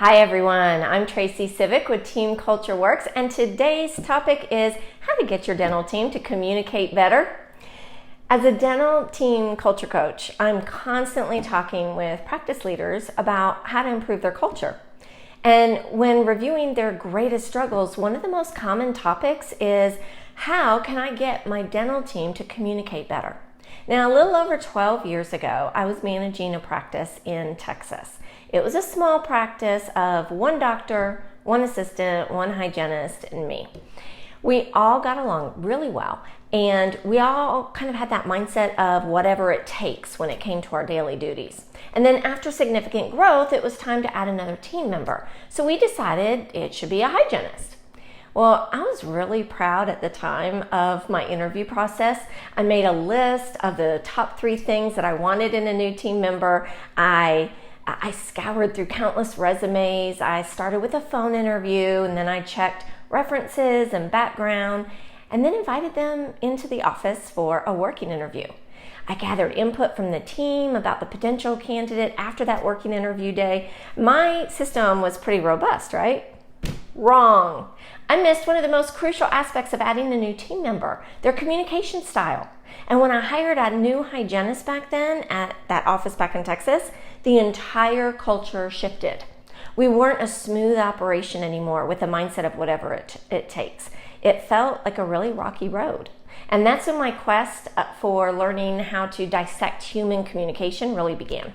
Hi everyone, I'm Tracy Civic with Team Culture Works, and today's topic is how to get your dental team to communicate better. As a dental team culture coach, I'm constantly talking with practice leaders about how to improve their culture. And when reviewing their greatest struggles, one of the most common topics is how can I get my dental team to communicate better? Now, a little over 12 years ago, I was managing a practice in Texas. It was a small practice of one doctor, one assistant, one hygienist, and me. We all got along really well, and we all kind of had that mindset of whatever it takes when it came to our daily duties. And then after significant growth, it was time to add another team member. So we decided it should be a hygienist. Well, I was really proud at the time of my interview process. I made a list of the top 3 things that I wanted in a new team member. I scoured through countless resumes. I started with a phone interview, and then I checked references and background, and then invited them into the office for a working interview. I gathered input from the team about the potential candidate after that working interview day. My system was pretty robust, right? Wrong. I missed one of the most crucial aspects of adding a new team member, their communication style. And when I hired a new hygienist back then at that office back in Texas, the entire culture shifted. We weren't a smooth operation anymore with the mindset of whatever it takes. It felt like a really rocky road. And that's when my quest for learning how to dissect human communication really began.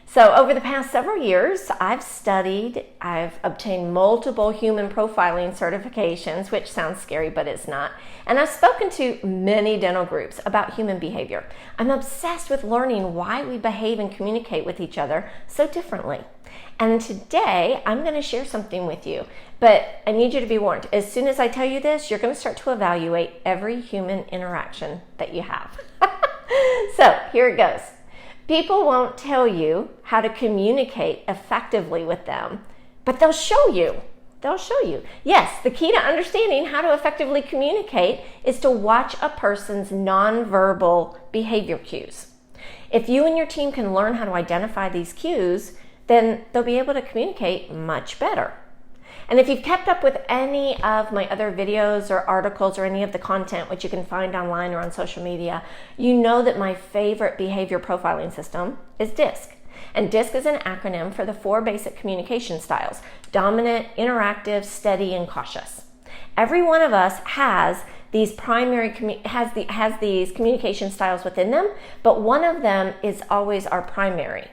So over the past several years, I've obtained multiple human profiling certifications, which sounds scary, but it's not. And I've spoken to many dental groups about human behavior. I'm obsessed with learning why we behave and communicate with each other so differently. And today, I'm going to share something with you, but I need you to be warned. As soon as I tell you this, you're going to start to evaluate every human interaction that you have. So here it goes. People won't tell you how to communicate effectively with them, but they'll show you. They'll show you. Yes, the key to understanding how to effectively communicate is to watch a person's nonverbal behavior cues. If you and your team can learn how to identify these cues, then they'll be able to communicate much better. And if you've kept up with any of my other videos or articles or any of the content which you can find online or on social media, you know that my favorite behavior profiling system is DISC. And DISC is an acronym for the 4 basic communication styles: dominant, interactive, steady, and cautious. Every one of us has these these communication styles within them, but one of them is always our primary.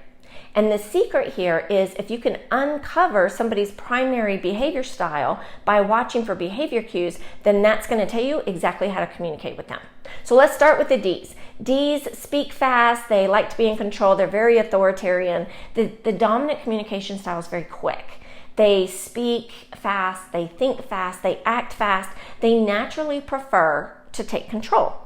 And the secret here is if you can uncover somebody's primary behavior style by watching for behavior cues, then that's going to tell you exactly how to communicate with them. So let's start with the Ds. Ds speak fast. They like to be in control. They're very authoritarian. The dominant communication style is very quick. They speak fast. They think fast. They act fast. They naturally prefer to take control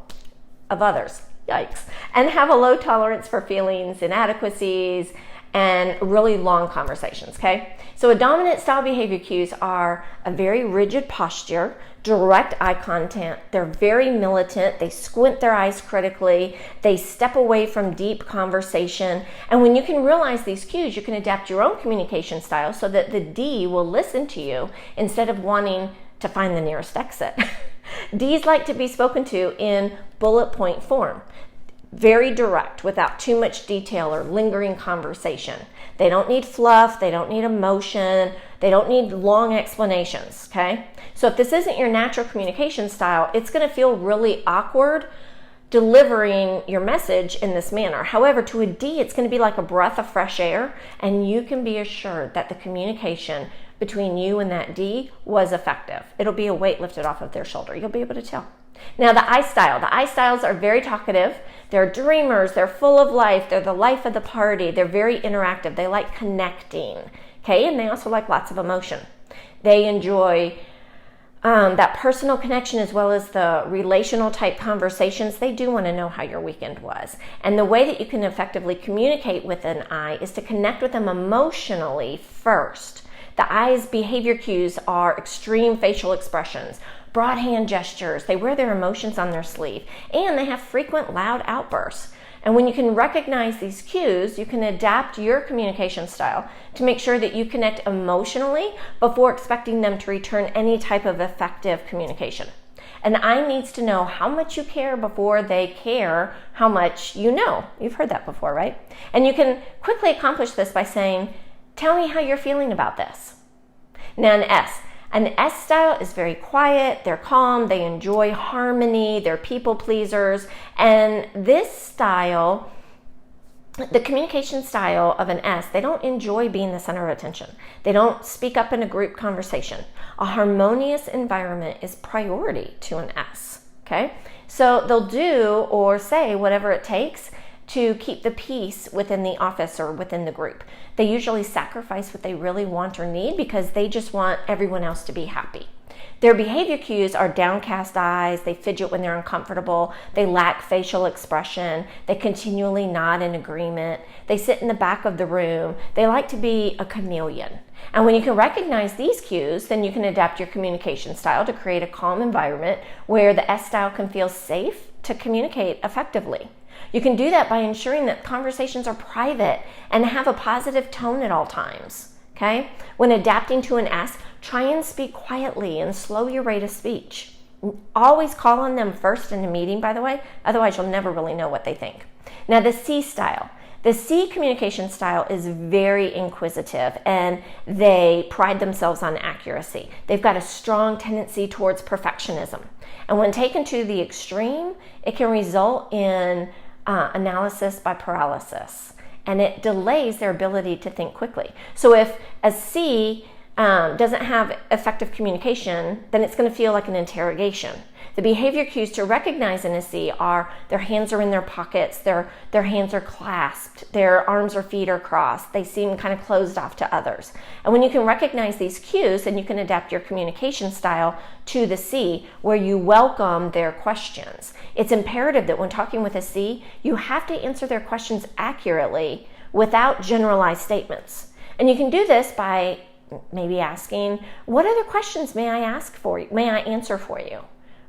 of others. Yikes. And have a low tolerance for feelings, inadequacies, and really long conversations, okay? So a dominant style behavior cues are a very rigid posture, direct eye contact, they're very militant, they squint their eyes critically, they step away from deep conversation, and when you can realize these cues, you can adapt your own communication style so that the D will listen to you instead of wanting to find the nearest exit. Ds like to be spoken to in bullet point form. Very direct, without too much detail or lingering conversation. They don't need fluff, they don't need emotion, they don't need long explanations, okay? So if this isn't your natural communication style, it's gonna feel really awkward delivering your message in this manner. However, to a D, it's gonna be like a breath of fresh air, and you can be assured that the communication between you and that D was effective. It'll be a weight lifted off of their shoulder. You'll be able to tell. Now the I style. The I styles are very talkative. They're dreamers. They're full of life. They're the life of the party. They're very interactive. They like connecting. Okay, and they also like lots of emotion. They enjoy that personal connection as well as the relational type conversations. They do want to know how your weekend was. And the way that you can effectively communicate with an I is to connect with them emotionally first. The I's behavior cues are extreme facial expressions, broad hand gestures. They wear their emotions on their sleeve, and they have frequent loud outbursts. And when you can recognize these cues, you can adapt your communication style to make sure that you connect emotionally before expecting them to return any type of effective communication. An I needs to know how much you care before they care how much you know. You've heard that before, right? And you can quickly accomplish this by saying, tell me how you're feeling about this. Now an S style is very quiet, they're calm, they enjoy harmony, they're people pleasers, and this style, the communication style of an S, they don't enjoy being the center of attention. They don't speak up in a group conversation. A harmonious environment is priority to an S, okay? So they'll do or say whatever it takes to keep the peace within the office or within the group. They usually sacrifice what they really want or need because they just want everyone else to be happy. Their behavior cues are downcast eyes, they fidget when they're uncomfortable, they lack facial expression, they continually nod in agreement, they sit in the back of the room, they like to be a chameleon. And when you can recognize these cues, then you can adapt your communication style to create a calm environment where the S style can feel safe to communicate effectively. You can do that by ensuring that conversations are private and have a positive tone at all times, okay? When adapting to an S, try and speak quietly and slow your rate of speech. Always call on them first in a meeting, by the way, otherwise you'll never really know what they think. Now the C style. The C communication style is very inquisitive and they pride themselves on accuracy. They've got a strong tendency towards perfectionism. And when taken to the extreme, it can result in analysis by paralysis, and it delays their ability to think quickly. So if a C doesn't have effective communication, then it's going to feel like an interrogation. The behavior cues to recognize in a C are their hands are in their pockets, their hands are clasped, their arms or feet are crossed, they seem kind of closed off to others. And when you can recognize these cues, then you can adapt your communication style to the C, where you welcome their questions. It's imperative that when talking with a C, you have to answer their questions accurately without generalized statements. And you can do this by maybe asking, what other questions may I answer for you?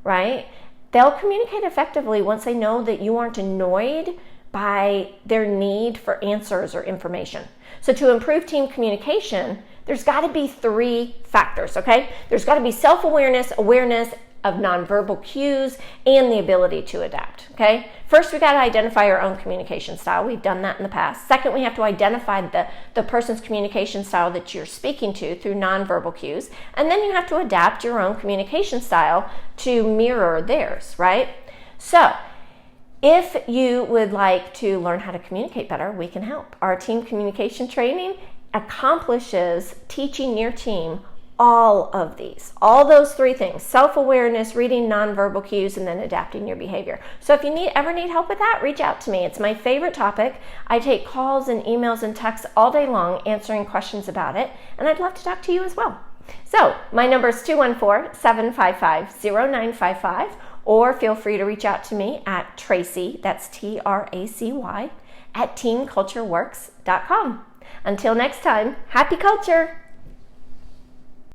Right? They'll communicate effectively once they know that you aren't annoyed by their need for answers or information. So to improve team communication, there's got to be 3 factors, okay? There's got to be self-awareness, awareness of nonverbal cues, and the ability to adapt, okay? First, we got to identify our own communication style. We've done that in the past. Second, we have to identify the person's communication style that you're speaking to through nonverbal cues. And then you have to adapt your own communication style to mirror theirs, right? So, if you would like to learn how to communicate better, we can help. Our team communication training accomplishes teaching your team all of these, all those 3 things: self-awareness, reading nonverbal cues, and then adapting your behavior. So if you ever need help with that, reach out to me. It's my favorite topic. I take calls and emails and texts all day long answering questions about it, and I'd love to talk to you as well. So my number is 214-755-0955, or feel free to reach out to me at Tracy, that's Tracy, at teamcultureworks.com. Until next time, happy culture!